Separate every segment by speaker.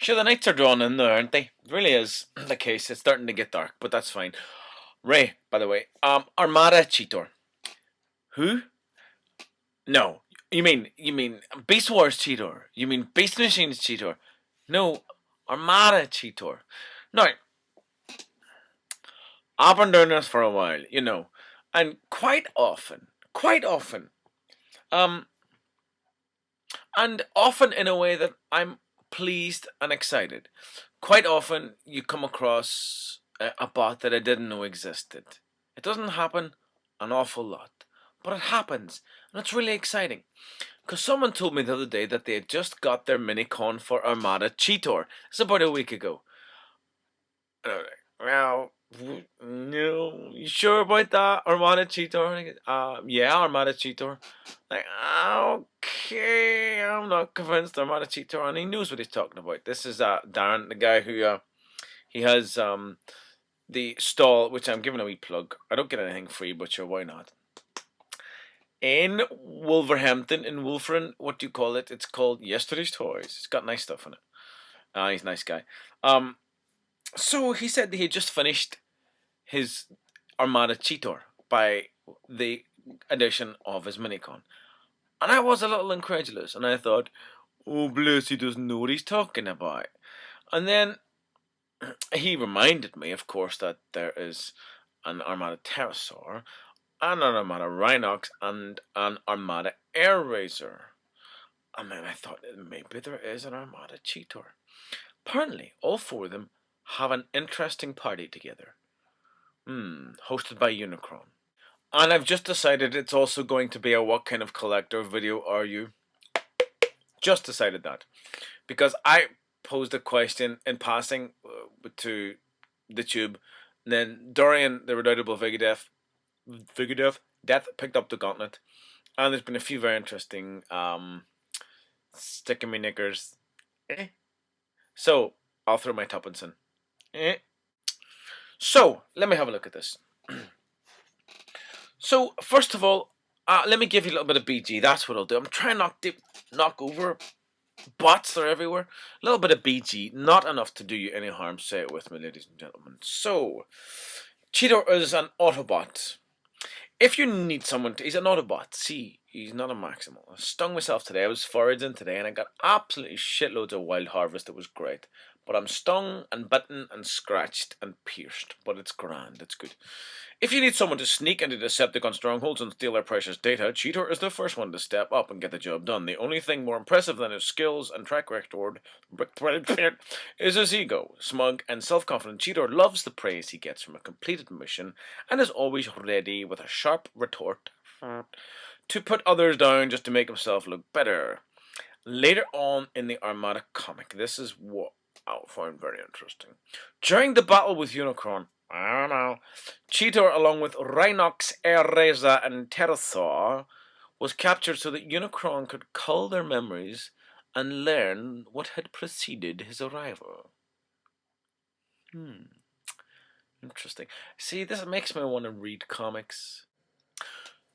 Speaker 1: Sure, the nights are drawn in there, aren't they? It really is the case. It's starting to get dark, but that's fine. Ray, by the way, Armada Cheetor. Who? No, you mean Beast Wars Cheetor. You mean Beast Machines Cheetor. No, Armada Cheetor. No, I've been doing this for a while, and quite often, um, and often in a way that I'm pleased and excited. Quite often, you come across a bot that I didn't know existed. It doesn't happen an awful lot, but it happens, and it's really exciting. Because someone told me the other day that they had just got their minicon for Armada Cheetor. It's about a week ago. And I was like, well, no, you sure about that? Armada Cheetor? Yeah, Armada Cheetor. Like, okay, I'm not convinced Armada Cheetor. And he knows what he's talking about. This is Darren, the guy who he has the stall, which I'm giving a wee plug. I don't get anything free, but sure, why not? In Wolverhampton, in Wolferen, what do you call it? It's called Yesterday's Toys. It's got nice stuff in it. He's a nice guy. So he said he had just finished his Armada Cheetor by the addition of his minicon. And I was a little incredulous, and I thought, oh, bless, he doesn't know what he's talking about. And then he reminded me, of course, that there is an Armada Pterosaur, and an Armada Rhinox, and an Armada Air Razor. And then I thought maybe there is an Armada Cheetor. Apparently, all four of them have an interesting party together. Hosted by Unicron. And I've just decided it's also going to be a what kind of collector video are you? Just decided that. Because I posed a question in passing to the tube. And then Dorian, the redoubtable Death picked up the gauntlet. And there's been a few very interesting sticking me knickers. So, I'll throw my tuppence in. So, let me have a look at this. So, first of all, let me give you a little bit of BG. That's what I'll do. I'm trying not to knock over bots. They're everywhere. A little bit of BG. Not enough to do you any harm. Say it with me, ladies and gentlemen. So, Cheetor is an Autobot. If you need someone to... He's an Autobot. See, he's not a Maximal. I stung myself today. I was foraging today and I got absolutely shitloads of Wild Harvest. It was great. But I'm stung and bitten and scratched and pierced. But it's grand. It's good. If you need someone to sneak into Decepticon strongholds and steal their precious data, Cheetor is the first one to step up and get the job done. The only thing more impressive than his skills and track record is his ego. Smug and self-confident, Cheetor loves the praise he gets from a completed mission and is always ready with a sharp retort to put others down just to make himself look better. Later on in the Armada comic, this is what I found very interesting. During the battle with Unicron, I don't know, Cheetor, along with Rhinox, Air Razor, and Pterosaur, was captured so that Unicron could cull their memories and learn what had preceded his arrival. Interesting. See, this makes me want to read comics.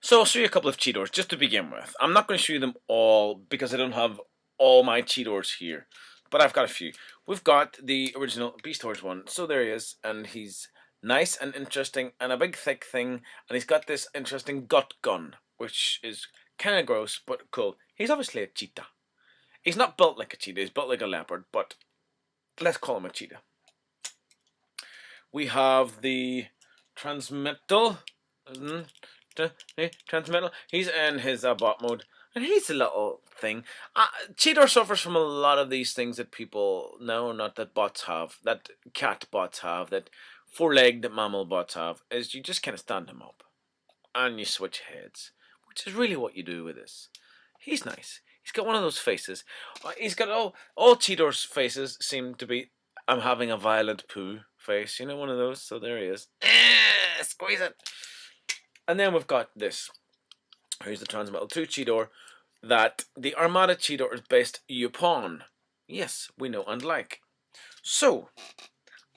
Speaker 1: So I'll show you a couple of Cheetors just to begin with. I'm not going to show you them all because I don't have all my Cheetors here, but I've got a few. We've got the original Beast Horse one. So there he is, and he's nice and interesting and a big thick thing, and he's got this interesting gut gun, which is kind of gross but cool. He's obviously a cheetah. He's not built like a cheetah, he's built like a leopard, but let's call him a cheetah. We have the Transmetal. Transmetal. He's in his bot mode, and he's a little thing. Cheetor suffers from a lot of these things that people know, not that bots have, that cat bots have, that four-legged mammal bots have, is you just kind of stand him up, and you switch heads, which is really what you do with this. He's nice. He's got one of those faces. He's got all Cheetor's faces seem to be, I'm having a violent poo face. You know, one of those? So there he is. Squeeze it. And then we've got this. Here's the Transmetal 2 Cheetor that the Armada Cheetor is based upon. Yes, we know and like. So,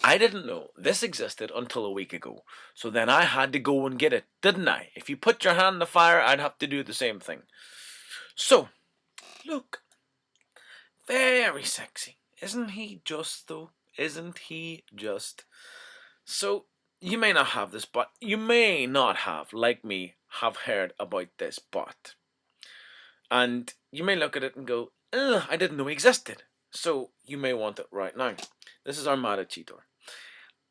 Speaker 1: I didn't know this existed until a week ago. So then I had to go and get it, didn't I? If you put your hand in the fire, I'd have to do the same thing. So, look. Very sexy. Isn't he just though? Isn't he just? So you may not have this bot. You may not have, like me, have heard about this bot. And you may look at it and go, ugh, I didn't know he existed. So you may want it right now. This is Armada Cheetor.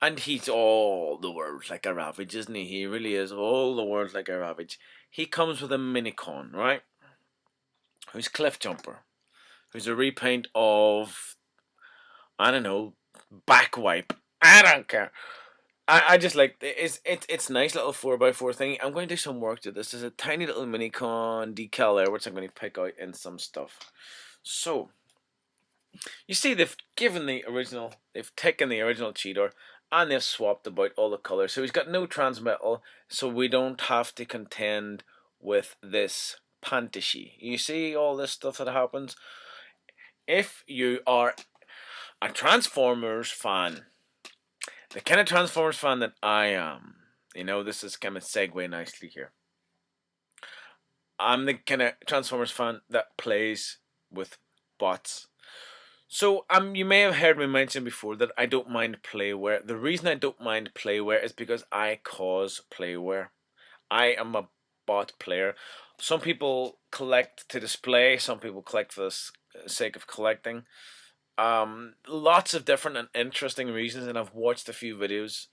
Speaker 1: And he's all the world like a ravage, isn't he? He really is all the world like a ravage. He comes with a minicon, right? Who's Cliff Jumper. Who's a repaint of, I don't know, backwipe. I don't care. I just like it's nice little 4x4 thing. I'm going to do some work to this. There's a tiny little minicon decal there, which I'm going to pick out in some stuff. So you see, they've taken the original Cheetor, and they've swapped about all the colors. So he's got no transmetal, so we don't have to contend with this pantashy. You see all this stuff that happens. If you are a Transformers fan, the kind of Transformers fan that I am, this is kind of segue nicely here. I'm the kind of Transformers fan that plays with bots. So you may have heard me mention before that I don't mind playware. The reason I don't mind playware is because I cause playware. I am a bot player. Some people collect to display. Some people collect for the sake of collecting. Lots of different and interesting reasons, and I've watched a few videos.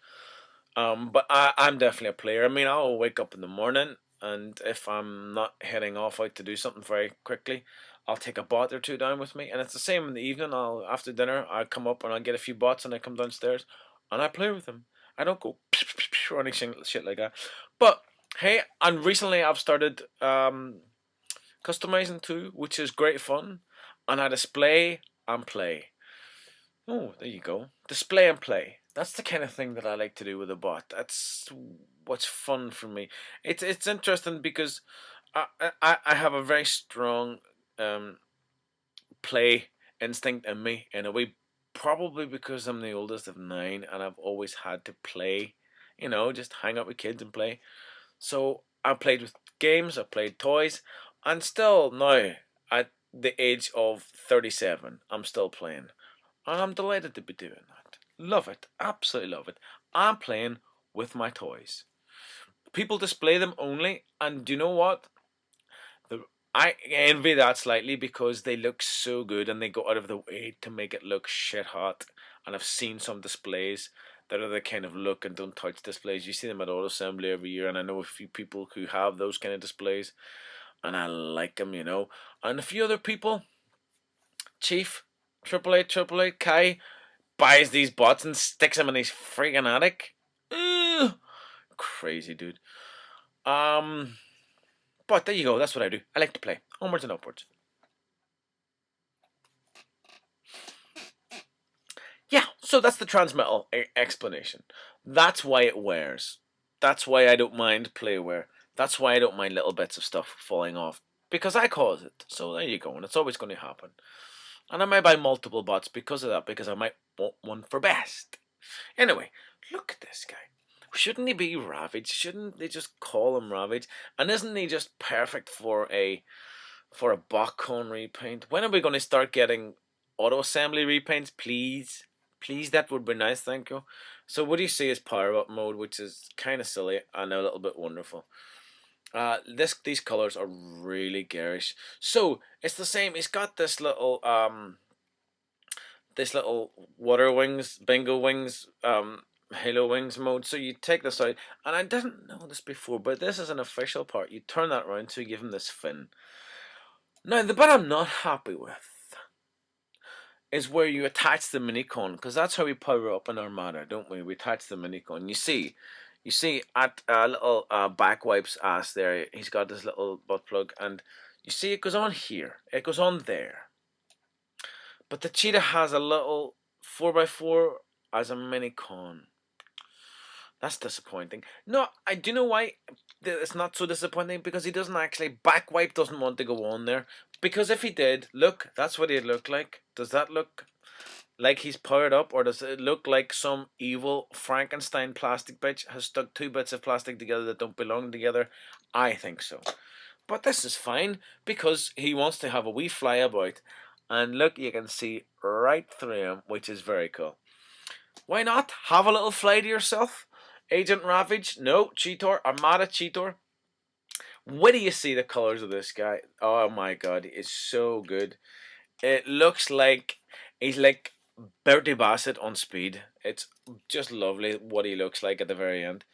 Speaker 1: But I'm definitely a player. I mean, I'll wake up in the morning, and if I'm not heading off out to do something very quickly, I'll take a bot or two down with me. And it's the same in the evening. After dinner, I come up and I get a few bots, and I come downstairs, and I play with them. I don't go or anything shit like that. But hey, and recently I've started customizing too, which is great fun, and I display and play. Oh, there you go. Display and play. That's the kind of thing that I like to do with a bot. That's what's fun for me. It's interesting because I have a very strong um, play instinct in me in a way, probably because I'm the oldest of nine and I've always had to play, just hang out with kids and play. So I played with games, I played toys, and still now at the age of 37, I'm still playing. And I'm delighted to be doing that. Love it. Absolutely love it. I'm playing with my toys. People display them only, and do you know what? I envy that slightly because they look so good and they go out of the way to make it look shit hot. And I've seen some displays that are the kind of look and don't touch displays. You see them at Auto Assembly every year, and I know a few people who have those kind of displays, and I like them, And a few other people, Chief, Triple Eight, Kai, buys these bots and sticks them in his freaking attic. Ugh, crazy dude. But there you go. That's what I do. I like to play onwards and upwards. Yeah, so that's the transmetal explanation. That's why it wears. That's why I don't mind playware. That's why I don't mind little bits of stuff falling off because I cause it. So there you go, and it's always going to happen. And I might buy multiple bots because of that, because I might want one for best. Anyway, look at this guy. Shouldn't he be Ravage? Shouldn't they just call him Ravage? And isn't he just perfect for a Botcon repaint? When are we going to start getting auto assembly repaints, please? Please, that would be nice, thank you. So what do you see as power up mode, which is kind of silly and a little bit wonderful. These colors are really garish. So it's the same. He's got this little water wings, bingo wings, halo wings mode. So you take this out, and I didn't know this before, but this is an official part. You turn that around to give him this fin. Now the bit I'm not happy with is where you attach the minicon, because that's how we power up an Armada, don't we? We attach the minicon. You see at a little back wipes ass there, he's got this little butt plug, and you see it goes on here, it goes on there. But the Cheetah has a little 4x4 as a minicon. That's disappointing. No, I do know why it's not so disappointing, because he doesn't actually, backwipe doesn't want to go on there. Because if he did, look, that's what he'd look like. Does that look like he's powered up, or does it look like some evil Frankenstein plastic bitch has stuck two bits of plastic together that don't belong together? I think so. But this is fine, because he wants to have a wee flyabout. And look, you can see right through him, which is very cool. Why not? Have a little fly to yourself. Agent Ravage? No. Cheetor? Armada Cheetor? Where do you see the colors of this guy? Oh my god, it's so good. It looks like he's like Bertie Bassett on speed. It's just lovely what he looks like at the very end.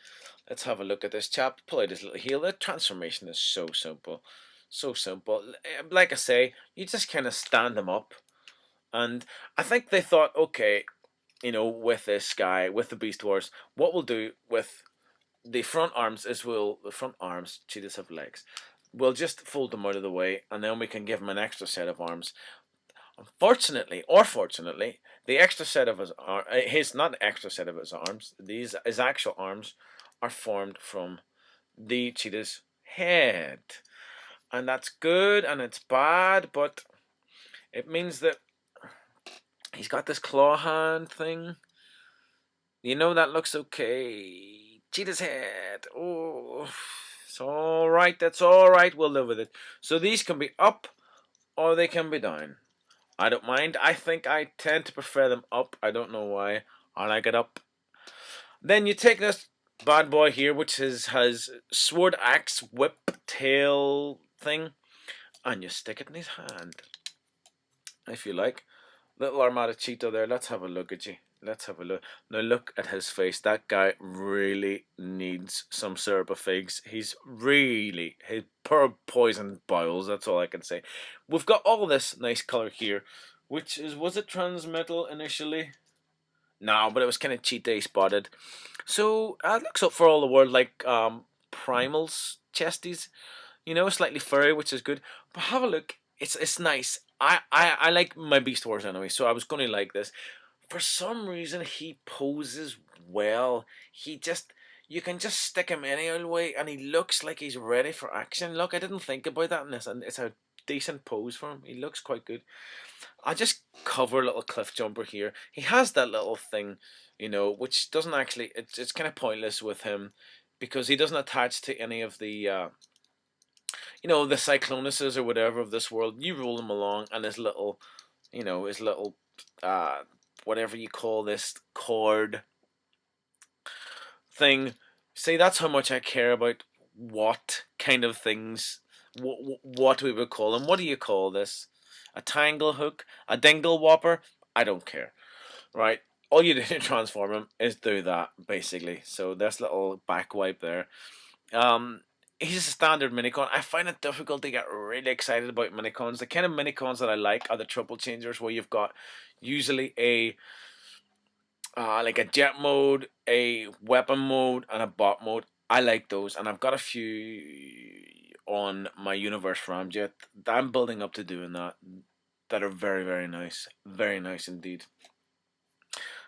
Speaker 1: Let's have a look at this chap. Pull out his little heel. The transformation is so simple. So simple. Like I say, you just kind of stand him up. And I think they thought, okay, with this guy, with the Beast Wars, what we'll do with the front arms is the front arms, cheetahs have legs. We'll just fold them out of the way, and then we can give him an extra set of arms. Unfortunately, or fortunately, the extra set of his not extra set of his arms, his actual arms, are formed from the cheetah's head, and that's good and it's bad, but it means that he's got this claw hand thing. That looks okay. Cheetah's head. Oh, it's all right. That's all right. We'll live with it. So these can be up or they can be down. I don't mind. I think I tend to prefer them up. I don't know why. I like it up. Then you take this bad boy here, which has sword, axe, whip, tail thing, and you stick it in his hand. If you like. Little Armada Cheetor there. Let's have a look at you. Let's have a look. Now look at his face. That guy really needs some syrup of figs. His poor poisoned bowels. That's all I can say. We've got all this nice colour here, which was it transmetal initially? No, but it was kind of cheat day spotted. So it looks up for all the world like primals chesties. Slightly furry, which is good. But have a look. It's nice. I like my Beast Wars anyway, so I was going to like this. For some reason, he poses well. You can just stick him any old way, and he looks like he's ready for action. Look, I didn't think about that in this, and it's a decent pose for him. He looks quite good. I just cover a little cliff jumper here. He has that little thing, which doesn't actually. It's kind of pointless with him, because he doesn't attach to any of the Cyclonuses or whatever of this world. You roll him along, and his little whatever you call this cord thing. See, that's how much I care about what kind of things, what we would call them. What do you call this? A tangle hook? A dingle whopper? I don't care. Right? All you do to transform him is do that, basically. So this little back wipe there. He's a standard minicon. I find it difficult to get really excited about minicons. The kind of minicons that I like are the triple changers, where you've got usually a like a jet mode, a weapon mode, and a bot mode. I like those, and I've got a few on my Universe Ramjet. I'm building up to doing that are very, very nice indeed.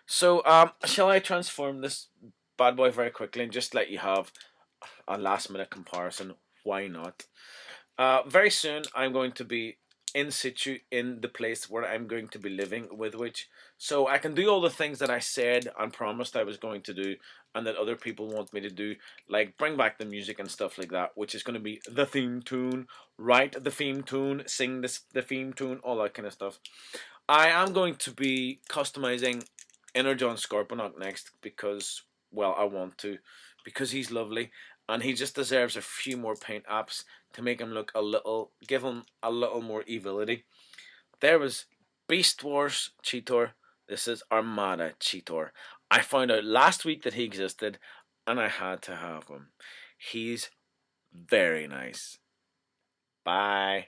Speaker 1: So, shall I transform this bad boy very quickly and just let you have a last minute comparison? Why not? Very soon, I'm going to be in situ in the place where I'm going to be living with which, so I can do all the things that I said and promised I was going to do, and that other people want me to do, like bring back the music and stuff like that, which is going to be the theme tune, write the theme tune, sing the theme tune, all that kind of stuff. I am going to be customizing Inner John Scorponok next because, well, I want to, because he's lovely and he just deserves a few more paint apps to make him look give him a little more evility. There was Beast Wars Cheetor. This is Armada Cheetor. I found out last week that he existed and I had to have him. He's very nice. Bye.